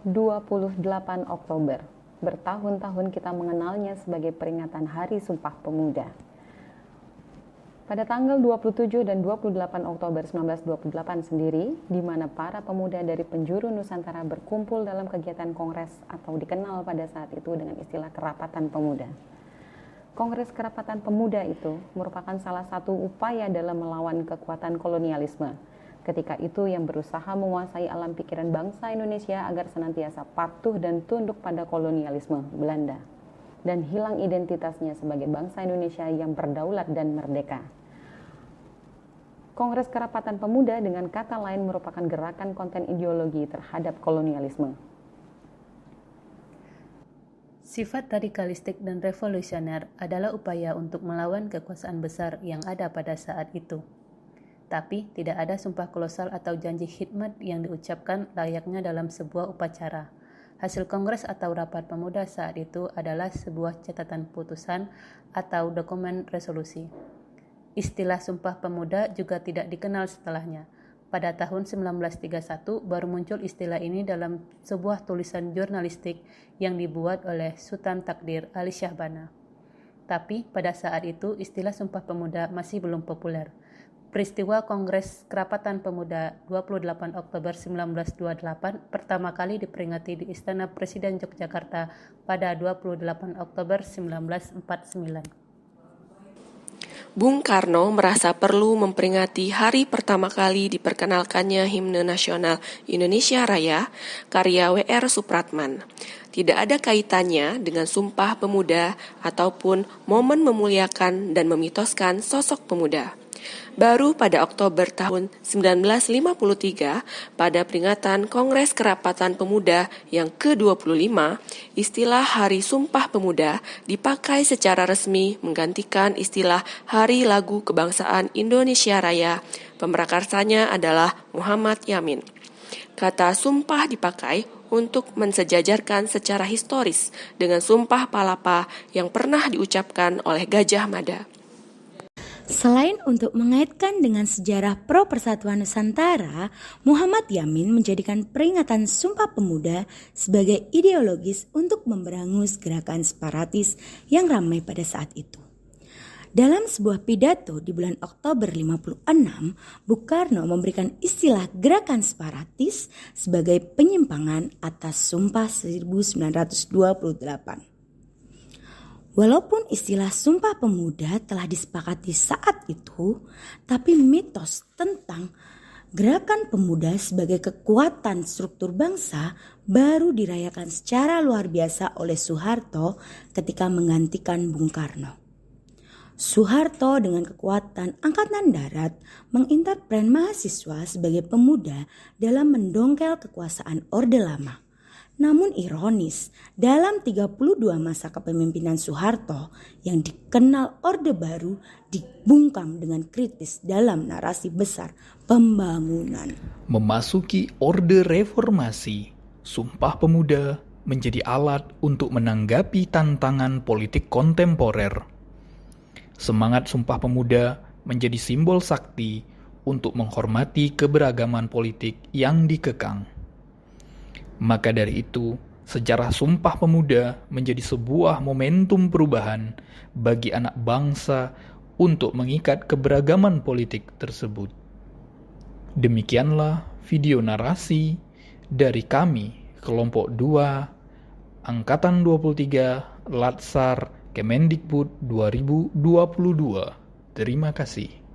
28 Oktober. Bertahun-tahun kita mengenalnya sebagai peringatan Hari Sumpah Pemuda. Pada tanggal 27 dan 28 Oktober 1928 sendiri, di mana para pemuda dari penjuru Nusantara berkumpul dalam kegiatan kongres atau dikenal pada saat itu dengan istilah Kerapatan Pemuda. Kongres Kerapatan Pemuda itu merupakan salah satu upaya dalam melawan kekuatan kolonialisme. Ketika itu yang berusaha menguasai alam pikiran bangsa Indonesia agar senantiasa patuh dan tunduk pada kolonialisme Belanda dan hilang identitasnya sebagai bangsa Indonesia yang berdaulat dan merdeka. Kongres Kerapatan Pemuda dengan kata lain merupakan gerakan konten ideologi terhadap kolonialisme. Sifat radikalistik dan revolusioner adalah upaya untuk melawan kekuasaan besar yang ada pada saat itu. Tapi tidak ada sumpah kolosal atau janji khidmat yang diucapkan layaknya dalam sebuah upacara. Hasil kongres atau rapat pemuda saat itu adalah sebuah catatan putusan atau dokumen resolusi. Istilah Sumpah Pemuda juga tidak dikenal setelahnya. Pada tahun 1931 baru muncul istilah ini dalam sebuah tulisan jurnalistik yang dibuat oleh Sultan Takdir Ali Syahbana. Tapi pada saat itu istilah Sumpah Pemuda masih belum populer. Peristiwa Kongres Kerapatan Pemuda 28 Oktober 1928 pertama kali diperingati di Istana Presiden Yogyakarta pada 28 Oktober 1949. Bung Karno merasa perlu memperingati hari pertama kali diperkenalkannya Himne Nasional Indonesia Raya karya W.R. Supratman. Tidak ada kaitannya dengan Sumpah Pemuda ataupun momen memuliakan dan memitoskan sosok pemuda. Baru pada Oktober tahun 1953, pada peringatan Kongres Kerapatan Pemuda yang ke-25, istilah Hari Sumpah Pemuda dipakai secara resmi menggantikan istilah Hari Lagu Kebangsaan Indonesia Raya. Pemrakarsanya adalah Muhammad Yamin. Kata sumpah dipakai untuk mensejajarkan secara historis dengan Sumpah Palapa yang pernah diucapkan oleh Gajah Mada. Selain untuk mengaitkan dengan sejarah pro-persatuan Nusantara, Muhammad Yamin menjadikan peringatan Sumpah Pemuda sebagai ideologis untuk memberangus gerakan separatis yang ramai pada saat itu. Dalam sebuah pidato di bulan Oktober 56, Bung Karno memberikan istilah gerakan separatis sebagai penyimpangan atas Sumpah 1928. Walaupun istilah Sumpah Pemuda telah disepakati saat itu, tapi mitos tentang gerakan pemuda sebagai kekuatan struktur bangsa baru dirayakan secara luar biasa oleh Soeharto ketika menggantikan Bung Karno. Soeharto dengan kekuatan Angkatan Darat menginterpret mahasiswa sebagai pemuda dalam mendongkel kekuasaan Orde Lama. Namun ironis, dalam 32 masa kepemimpinan Soeharto yang dikenal Orde Baru dibungkam dengan kritis dalam narasi besar pembangunan. Memasuki Orde Reformasi, Sumpah Pemuda menjadi alat untuk menanggapi tantangan politik kontemporer. Semangat Sumpah Pemuda menjadi simbol sakti untuk menghormati keberagaman politik yang dikekang. Maka dari itu, sejarah Sumpah Pemuda menjadi sebuah momentum perubahan bagi anak bangsa untuk mengikat keberagaman politik tersebut. Demikianlah video narasi dari kami, Kelompok 2, Angkatan 23, Latsar, Kemendikbud 2022. Terima kasih.